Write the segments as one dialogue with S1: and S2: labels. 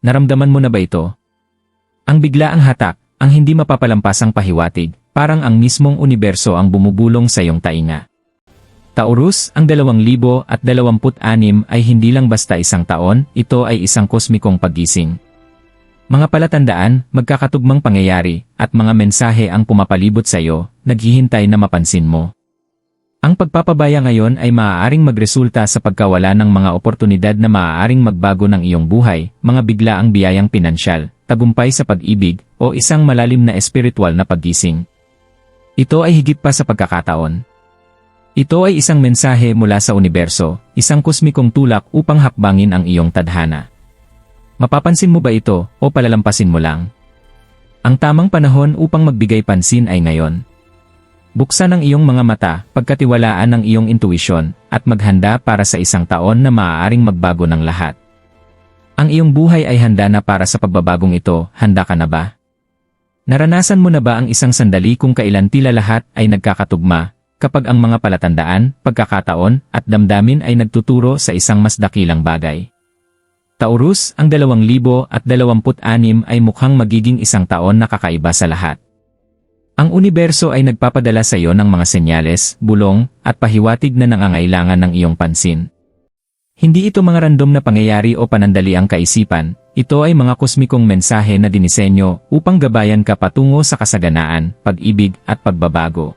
S1: Naramdaman mo na ba ito? Ang biglaang hatak, ang hindi mapapalampasang pahiwatig, parang ang mismong universo ang bumubulong sa iyong tainga. Taurus, ang 2026 ay hindi lang basta isang taon, ito ay isang kosmikong paggising. Mga palatandaan, magkakatugmang pangyayari, at mga mensahe ang pumapalibot sa iyo, naghihintay na mapansin mo. Ang pagpapabaya ngayon ay maaaring magresulta sa pagkawala ng mga oportunidad na maaaring magbago ng iyong buhay, mga biglaang biyayang pinansyal, tagumpay sa pag-ibig, o isang malalim na espiritual na paggising. Ito ay higit pa sa pagkakataon. Ito ay isang mensahe mula sa universo, isang kosmikong tulak upang hakbangin ang iyong tadhana. Mapapansin mo ba ito, o palalampasin mo lang? Ang tamang panahon upang magbigay pansin ay ngayon. Buksan ang iyong mga mata, pagkatiwalaan ang iyong intuisyon, at maghanda para sa isang taon na maaaring magbago ng lahat. Ang iyong buhay ay handa na para sa pagbabagong ito, handa ka na ba? Naranasan mo na ba ang isang sandali kung kailan tila lahat ay nagkakatugma, kapag ang mga palatandaan, pagkakataon, at damdamin ay nagtuturo sa isang mas dakilang bagay? Taurus, ang 2026 ay mukhang magiging isang taon na kakaiba sa lahat. Ang universo ay nagpapadala sa iyo ng mga senyales, bulong, at pahiwatig na nangangailangan ng iyong pansin. Hindi ito mga random na pangyayari o panandaliang kaisipan, ito ay mga kosmikong mensahe na dinisenyo upang gabayan ka patungo sa kasaganaan, pag-ibig, at pagbabago.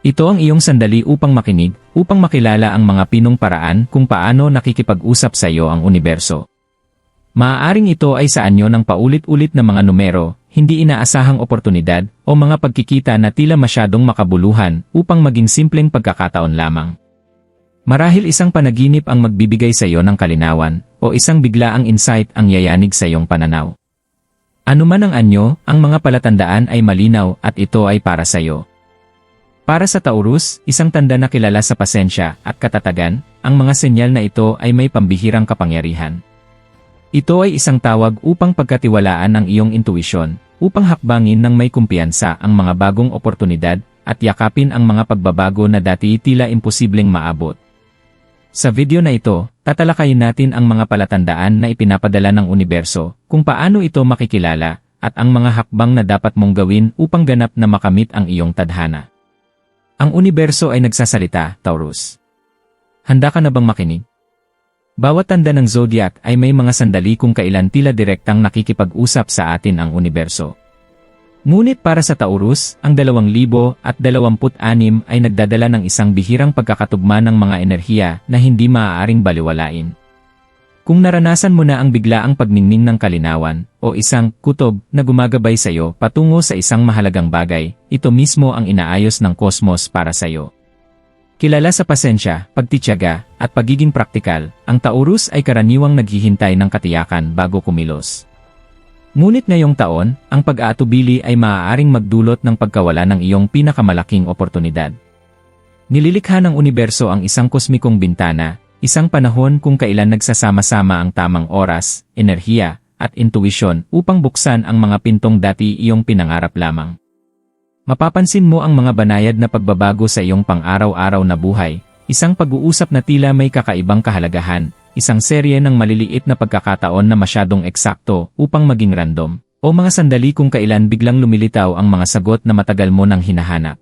S1: Ito ang iyong sandali upang makinig, upang makilala ang mga pinong paraan kung paano nakikipag-usap sa iyo ang universo. Maaaring ito ay sa anyo ng paulit-ulit na mga numero, hindi inaasahang oportunidad, o mga pagkikita na tila masyadong makabuluhan upang maging simpleng pagkakataon lamang. Marahil isang panaginip ang magbibigay sa iyo ng kalinawan, o isang biglaang insight ang yayanig sa iyong pananaw. Ano man ang anyo, ang mga palatandaan ay malinaw at ito ay para sa iyo. Para sa Taurus, isang tanda na kilala sa pasensya at katatagan, ang mga senyal na ito ay may pambihirang kapangyarihan. Ito ay isang tawag upang pagkatiwalaan ang iyong intuisyon, upang hakbangin ng may kumpiyansa ang mga bagong oportunidad, at yakapin ang mga pagbabago na dati tila imposibleng maabot. Sa video na ito, tatalakayin natin ang mga palatandaan na ipinapadala ng universo, kung paano ito makikilala, at ang mga hakbang na dapat mong gawin upang ganap na makamit ang iyong tadhana. Ang universo ay nagsasalita, Taurus. Handa ka na bang makinig? Bawat tanda ng zodiac ay may mga sandali kung kailan tila direktang nakikipag-usap sa atin ang universo. Ngunit para sa Taurus, ang 2026 ay nagdadala ng isang bihirang pagkakatugma ng mga enerhiya na hindi maaaring baliwalain. Kung naranasan mo na ang biglaang pagningning ng kalinawan, o isang kutob na gumagabay sa iyo patungo sa isang mahalagang bagay, ito mismo ang inaayos ng kosmos para sa iyo. Kilala sa pasensya, pagtitiyaga, at pagiging praktikal, ang Taurus ay karaniwang naghihintay ng katiyakan bago kumilos. Ngunit ngayong taon, ang pag-aatubili ay maaaring magdulot ng pagkawala ng iyong pinakamalaking oportunidad. Nililikha ng universo ang isang kosmikong bintana, isang panahon kung kailan nagsasama-sama ang tamang oras, enerhiya, at intuisyon upang buksan ang mga pintong dati iyong pinangarap lamang. Mapapansin mo ang mga banayad na pagbabago sa iyong pang-araw-araw na buhay, isang pag-uusap na tila may kakaibang kahalagahan, isang serye ng maliliit na pagkakataon na masyadong eksakto upang maging random, o mga sandali kung kailan biglang lumilitaw ang mga sagot na matagal mo nang hinahanap.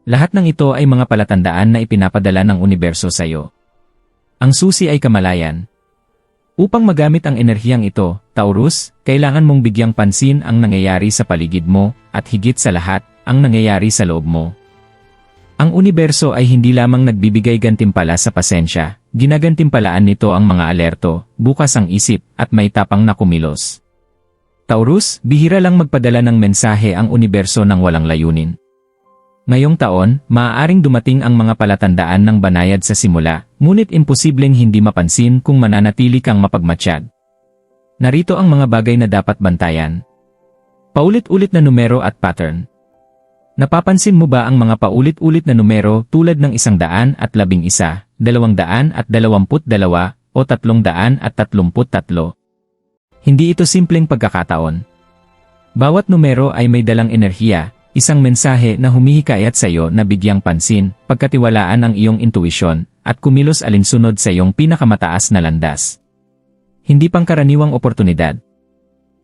S1: Lahat ng ito ay mga palatandaan na ipinapadala ng universo sa iyo. Ang susi ay kamalayan. Upang magamit ang enerhiyang ito, Taurus, kailangan mong bigyang pansin ang nangyayari sa paligid mo, at higit sa lahat, ang nangyayari sa loob mo. Ang universo ay hindi lamang nagbibigay gantimpala sa pasensya, ginagantimpalaan nito ang mga alerto, bukas ang isip, at may tapang na kumilos. Taurus, bihira lang magpadala ng mensahe ang universo ng walang layunin. Ngayong taon, maaaring dumating ang mga palatandaan ng banayad sa simula, ngunit imposibleng hindi mapansin kung mananatili kang mapagmatsyag. Narito ang mga bagay na dapat bantayan. Paulit-ulit na numero at pattern. Napapansin mo ba ang mga paulit-ulit na numero tulad ng 111, 222, o 333? Hindi ito simpleng pagkakataon. Bawat numero ay may dalang enerhiya, isang mensahe na humihikayat sa iyo na bigyang pansin, pagkatiwalaan ang iyong intuisyon, at kumilos alinsunod sa iyong pinakamataas na landas. hindi pangkaraniwang oportunidad.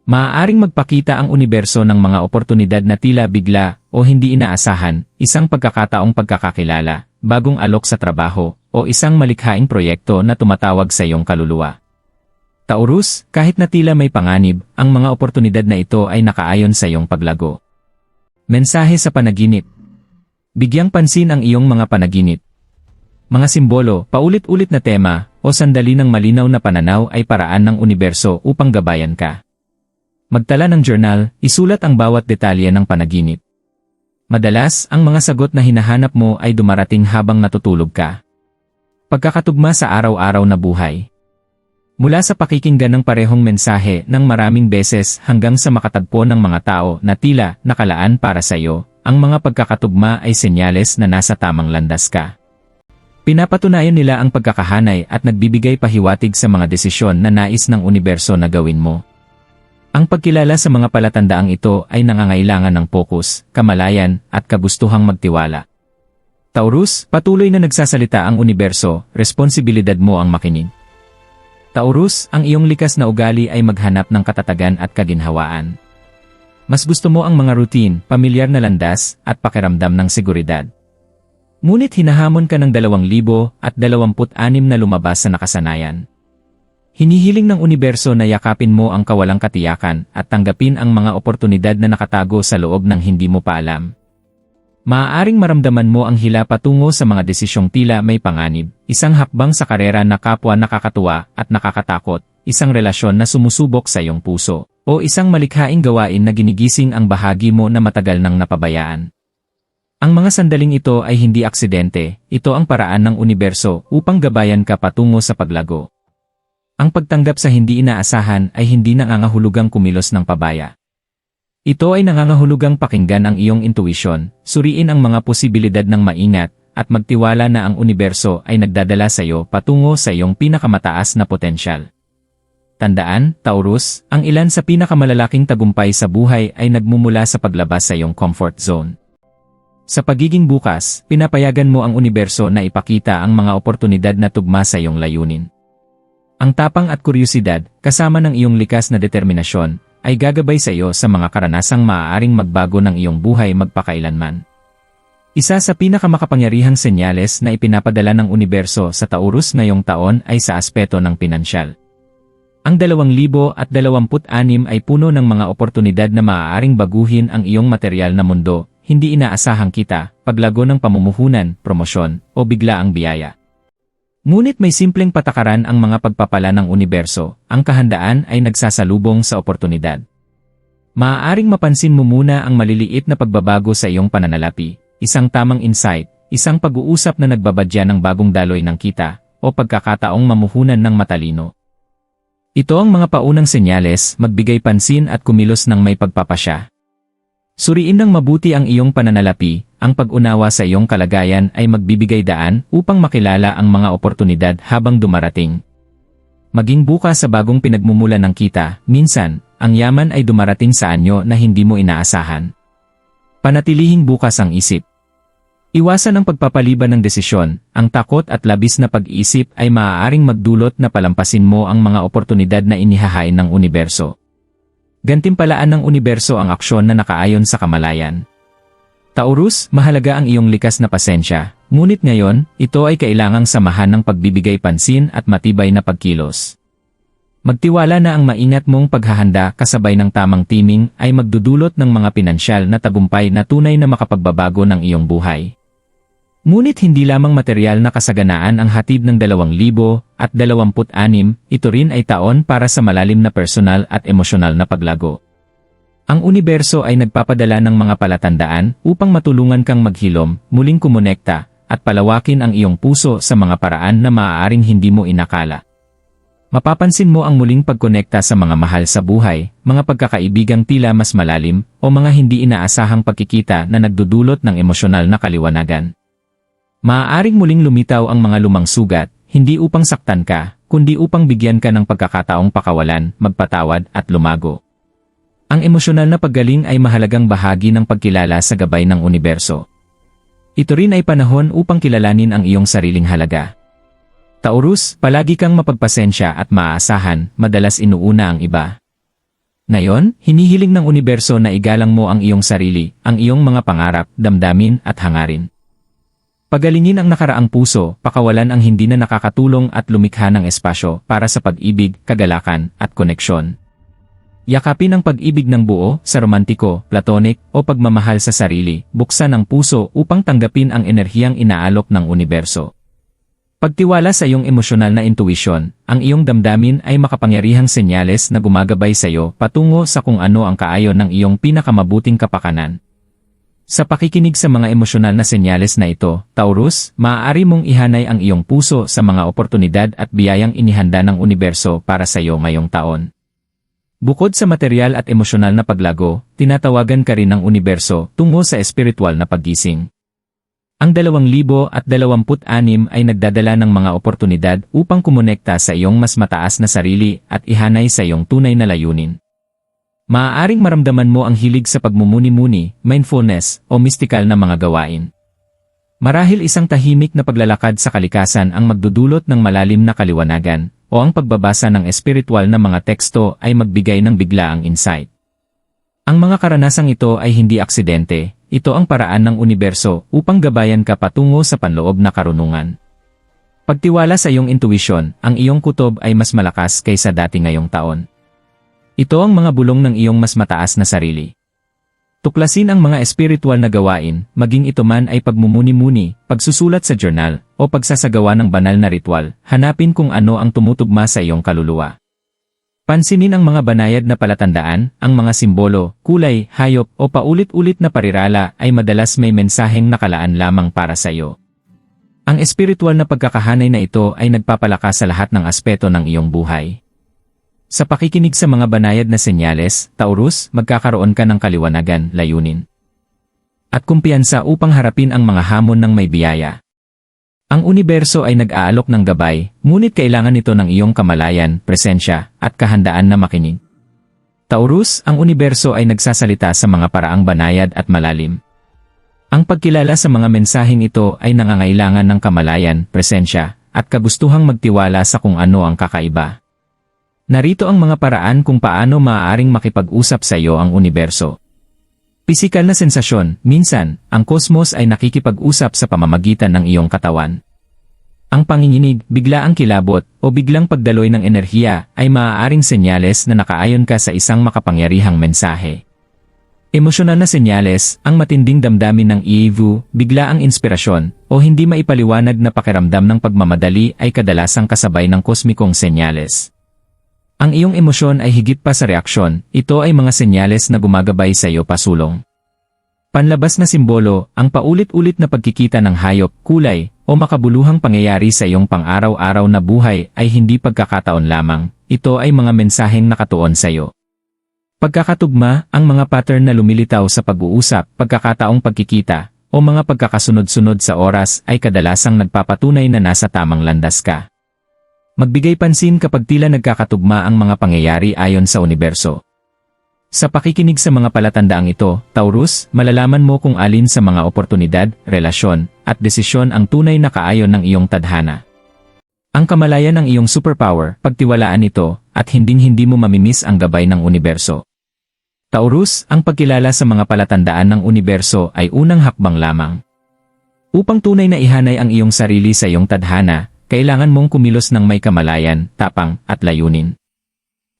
S1: Maaaring magpakita ang universo ng mga oportunidad na tila bigla o hindi inaasahan, isang pagkakataong pagkakakilala, bagong alok sa trabaho, o isang malikhaing proyekto na tumatawag sa iyong kaluluwa. Taurus, kahit na tila may panganib, ang mga oportunidad na ito ay nakaayon sa iyong paglago. Mensahe sa panaginip. Bigyang pansin ang iyong mga panaginip. Mga simbolo, paulit-ulit na tema, o sandali ng malinaw na pananaw ay paraan ng universo upang gabayan ka. Magtala ng journal, isulat ang bawat detalye ng panaginip. Madalas, ang mga sagot na hinahanap mo ay dumarating habang natutulog ka. Pagkakatugma sa araw-araw na buhay. Mula sa pakikinggan ng parehong mensahe ng maraming beses hanggang sa makatagpo ng mga tao na tila nakalaan para sa iyo, ang mga pagkakatugma ay senyales na nasa tamang landas ka. Pinapatunayan nila ang pagkakahanay at nagbibigay pahiwatig sa mga desisyon na nais ng universo na gawin mo. Ang pagkilala sa mga palatandaang ito ay nangangailangan ng fokus, kamalayan, at kagustuhang magtiwala. Taurus, patuloy na nagsasalita ang universo, responsibilidad mo ang makinig. Taurus, ang iyong likas na ugali ay maghanap ng katatagan at kaginhawaan. Mas gusto mo ang mga routine, pamilyar na landas, at pakiramdam ng seguridad. Ngunit hinahamon ka ng 2026 na lumabas sa nakasanayan. Hinihiling ng universo na yakapin mo ang kawalang katiyakan at tanggapin ang mga oportunidad na nakatago sa loob ng hindi mo pa alam. Maaaring maramdaman mo ang hila patungo sa mga desisyong tila may panganib, isang hakbang sa karera na kapwa nakakatuwa at nakakatakot, isang relasyon na sumusubok sa iyong puso, o isang malikhaing gawain na ginigising ang bahagi mo na matagal nang napabayaan. Ang mga sandaling ito ay hindi aksidente, ito ang paraan ng universo upang gabayan ka patungo sa paglago. Ang pagtanggap sa hindi inaasahan ay hindi nangangahulugang kumilos ng pabaya. Ito ay nangangahulugang pakinggan ang iyong intuisyon, suriin ang mga posibilidad ng maingat, at magtiwala na ang universo ay nagdadala sa iyo patungo sa iyong pinakamataas na potensyal. Tandaan, Taurus, ang ilan sa pinakamalalaking tagumpay sa buhay ay nagmumula sa paglabas sa iyong comfort zone. Sa pagiging bukas, pinapayagan mo ang universo na ipakita ang mga oportunidad na tugma sa iyong layunin. Ang tapang at kuryusidad, kasama ng iyong likas na determinasyon, ay gagabay sa iyo sa mga karanasang maaaring magbago ng iyong buhay magpakailanman. Isa sa pinakamakapangyarihang senyales na ipinapadala ng universo sa Taurus ngayong taon ay sa aspeto ng pinansyal. Ang 2026 ay puno ng mga oportunidad na maaaring baguhin ang iyong material na mundo, hindi inaasahang kita, paglago ng pamumuhunan, promosyon, o biglaang biyaya. Ngunit may simpleng patakaran ang mga pagpapala ng universo, ang kahandaan ay nagsasalubong sa oportunidad. Maaaring mapansin mo muna ang maliliit na pagbabago sa iyong pananalapi, isang tamang insight, isang pag-uusap na nagbabadya ng bagong daloy ng kita, o pagkakataong mamuhunan ng matalino. Ito ang mga paunang senyales, magbigay pansin at kumilos ng may pagpapasya. Suriin ng mabuti ang iyong pananalapi, ang pag-unawa sa iyong kalagayan ay magbibigay daan upang makilala ang mga oportunidad habang dumarating. Maging bukas sa bagong pinagmumulan ng kita, minsan, ang yaman ay dumarating sa anyo na hindi mo inaasahan. Panatilihing bukas ang isip. Iwasan ang pagpapaliban ng desisyon, ang takot at labis na pag-iisip ay maaaring magdulot na palampasin mo ang mga oportunidad na inihahain ng universo. Gantimpalaan ng universo ang aksyon na nakaayon sa kamalayan. Taurus, mahalaga ang iyong likas na pasensya, ngunit ngayon, ito ay kailangang samahan ng pagbibigay pansin at matibay na pagkilos. Magtiwala na ang maingat mong paghahanda kasabay ng tamang timing ay magdudulot ng mga pinansyal na tagumpay na tunay na makapagbabago ng iyong buhay. Ngunit hindi lamang material na kasaganaan ang hatid ng 2026, ito rin ay taon para sa malalim na personal at emosyonal na paglago. Ang universo ay nagpapadala ng mga palatandaan upang matulungan kang maghilom, muling kumonekta, at palawakin ang iyong puso sa mga paraan na maaaring hindi mo inakala. Mapapansin mo ang muling pagkonekta sa mga mahal sa buhay, mga pagkakaibigang tila mas malalim, o mga hindi inaasahang pagkikita na nagdudulot ng emosyonal na kaliwanagan. Maaaring muling lumitaw ang mga lumang sugat, hindi upang saktan ka, kundi upang bigyan ka ng pagkakataong pakawalan, magpatawad at lumago. Ang emosyonal na paggaling ay mahalagang bahagi ng pagkilala sa gabay ng universo. Ito rin ay panahon upang kilalanin ang iyong sariling halaga. Taurus, palagi kang mapagpasensya at maaasahan, madalas inuuna ang iba. Ngayon, hinihiling ng universo na igalang mo ang iyong sarili, ang iyong mga pangarap, damdamin at hangarin. Pagalingin ang nakaraang puso, pakawalan ang hindi na nakakatulong at lumikha ng espasyo para sa pag-ibig, kagalakan at koneksyon. Yakapin ang pag-ibig ng buo, sa romantiko, platonic o pagmamahal sa sarili, buksan ang puso upang tanggapin ang enerhiyang inaalok ng universo. Pagtiwala sa iyong emosyonal na intuition, ang iyong damdamin ay makapangyarihang senyales na gumagabay sa iyo patungo sa kung ano ang kaayon ng iyong pinakamabuting kapakanan. Sa pakikinig sa mga emosyonal na senyales na ito, Taurus, maaari mong ihanay ang iyong puso sa mga oportunidad at biyayang inihanda ng universo para sa iyo ngayong taon. Bukod sa material at emosyonal na paglago, tinatawagan ka rin ng universo tungo sa espiritual na paggising. Ang 2026 ay nagdadala ng mga oportunidad upang kumonekta sa iyong mas mataas na sarili at ihanay sa iyong tunay na layunin. Maaaring maramdaman mo ang hilig sa pagmumuni-muni, mindfulness, o mystikal na mga gawain. Marahil isang tahimik na paglalakad sa kalikasan ang magdudulot ng malalim na kaliwanagan, o ang pagbabasa ng espiritual na mga teksto ay magbigay ng biglaang insight. Ang mga karanasang ito ay hindi aksidente, ito ang paraan ng universo upang gabayan ka patungo sa panloob na karunungan. Pagtiwala sa iyong intuition, ang iyong kutob ay mas malakas kaysa dati ngayong taon. Ito ang mga bulong ng iyong mas mataas na sarili. Tuklasin ang mga espiritual na gawain, maging ito man ay pagmumuni-muni, pagsusulat sa journal, o pagsasagawa ng banal na ritual, hanapin kung ano ang tumutugma sa iyong kaluluwa. Pansinin ang mga banayad na palatandaan, ang mga simbolo, kulay, hayop, o paulit-ulit na parirala ay madalas may mensaheng nakalaan lamang para sa iyo. Ang espiritual na pagkakahanay na ito ay nagpapalakas sa lahat ng aspeto ng iyong buhay. Sa pakikinig sa mga banayad na senyales, Taurus, magkakaroon ka ng kaliwanagan, layunin, at kumpiyansa upang harapin ang mga hamon ng may biyaya. Ang universo ay nag-aalok ng gabay, ngunit kailangan ito ng iyong kamalayan, presensya, at kahandaan na makinig. Taurus, ang universo ay nagsasalita sa mga paraang banayad at malalim. Ang pagkilala sa mga mensaheng ito ay nangangailangan ng kamalayan, presensya, at kagustuhang magtiwala sa kung ano ang kakaiba. Narito ang mga paraan kung paano maaaring makipag-usap sa iyo ang universo. Pisikal na sensasyon, minsan, ang kosmos ay nakikipag-usap sa pamamagitan ng iyong katawan. Ang panginginig, biglaang kilabot, o biglang pagdaloy ng enerhiya ay maaaring senyales na nakaayon ka sa isang makapangyarihang mensahe. Emosyonal na senyales, ang matinding damdamin ng iivu, biglaang inspirasyon, o hindi maipaliwanag na pakiramdam ng pagmamadali ay kadalasang kasabay ng kosmikong senyales. Ang iyong emosyon ay higit pa sa reaksyon, ito ay mga senyales na gumagabay sa iyo pasulong. Panlabas na simbolo, ang paulit-ulit na pagkikita ng hayop, kulay, o makabuluhang pangyayari sa iyong pang-araw-araw na buhay ay hindi pagkakataon lamang, ito ay mga mensaheng nakatuon sa iyo. Pagkakatugma, ang mga pattern na lumilitaw sa pag-uusap, pagkakataong pagkikita, o mga pagkakasunod-sunod sa oras ay kadalasang nagpapatunay na nasa tamang landas ka. Magbigay pansin kapag tila nagkakatugma ang mga pangyayari ayon sa universo. Sa pakikinig sa mga palatandaang ito, Taurus, malalaman mo kung alin sa mga oportunidad, relasyon, at desisyon ang tunay na kaayon ng iyong tadhana. Ang kamalayan ng iyong superpower, pagtiwalaan ito, at hinding-hindi mo mamimiss ang gabay ng universo. Taurus, ang pagkilala sa mga palatandaan ng universo ay unang hakbang lamang. Upang tunay na ihanay ang iyong sarili sa iyong tadhana, kailangan mong kumilos ng may kamalayan, tapang, at layunin.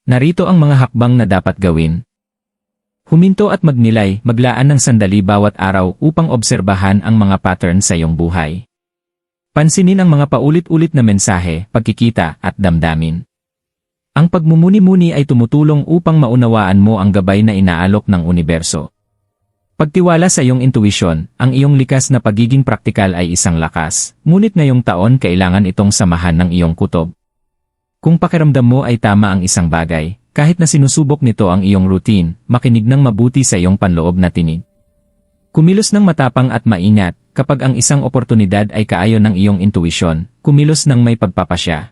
S1: Narito ang mga hakbang na dapat gawin. Huminto at magnilay, maglaan ng sandali bawat araw upang obserbahan ang mga pattern sa iyong buhay. Pansinin ang mga paulit-ulit na mensahe, pagkikita, at damdamin. Ang pagmumuni-muni ay tumutulong upang maunawaan mo ang gabay na inaalok ng universo. Pagtiwala sa iyong intuition, ang iyong likas na pagiging praktikal ay isang lakas, ngunit ngayong taon kailangan itong samahan ng iyong kutob. Kung pakiramdam mo ay tama ang isang bagay, kahit na sinusubok nito ang iyong routine, makinig ng mabuti sa iyong panloob na tinig. Kumilos ng matapang at maingat, kapag ang isang oportunidad ay kaayon ng iyong intuition, kumilos ng may pagpapasya.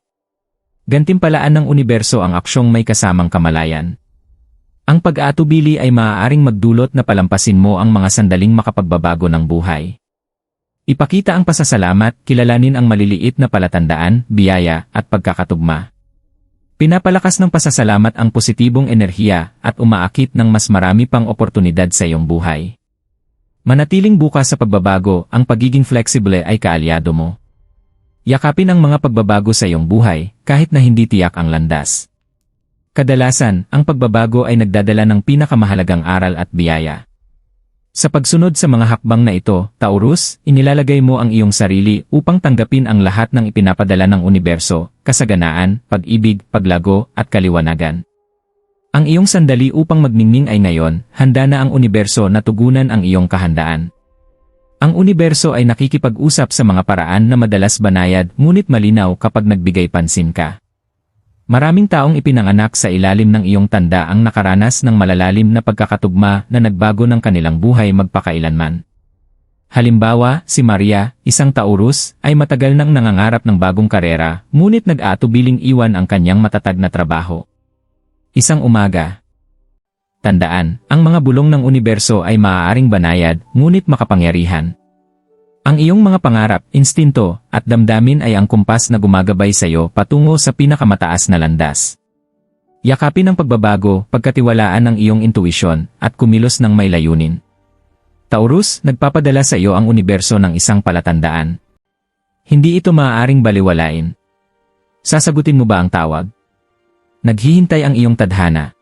S1: Gantimpalaan ng universo ang aksyong may kasamang kamalayan. Ang pag-aatubili ay maaaring magdulot na palampasin mo ang mga sandaling makapagbabago ng buhay. Ipakita ang pasasalamat, kilalanin ang maliliit na palatandaan, biyaya, at pagkakatugma. Pinapalakas ng pasasalamat ang positibong enerhiya at umaakit ng mas marami pang oportunidad sa iyong buhay. Manatiling bukas sa pagbabago, ang pagiging flexible ay kaalyado mo. Yakapin ang mga pagbabago sa iyong buhay, kahit na hindi tiyak ang landas. Kadalasan, ang pagbabago ay nagdadala ng pinakamahalagang aral at biyaya. Sa pagsunod sa mga hakbang na ito, Taurus, inilalagay mo ang iyong sarili upang tanggapin ang lahat ng ipinapadala ng universo, kasaganaan, pag-ibig, paglago, at kaliwanagan. Ang iyong sandali upang magningning ay ngayon, handa na ang universo na tugunan ang iyong kahandaan. Ang universo ay nakikipag-usap sa mga paraan na madalas banayad ngunit malinaw kapag nagbigay pansin ka. Maraming taong ipinanganak sa ilalim ng iyong tanda ang nakaranas ng malalalim na pagkakatugma na nagbago ng kanilang buhay magpakailanman. Halimbawa, si Maria, isang Taurus, ay matagal nang nangangarap ng bagong karera, ngunit nag-aatubiling iwan ang kanyang matatag na trabaho. Isang umaga. Tandaan, ang mga bulong ng universo ay maaaring banayad, ngunit makapangyarihan. Ang iyong mga pangarap, instinto, at damdamin ay ang kumpas na gumagabay sa iyo patungo sa pinakamataas na landas. Yakapin ang pagbabago, pagkatiwalaan ang iyong intuisyon, at kumilos ng may layunin. Taurus, nagpapadala sa iyo ang universo ng isang palatandaan. Hindi ito maaaring baliwalain. Sasagutin mo ba ang tawag? Naghihintay ang iyong tadhana.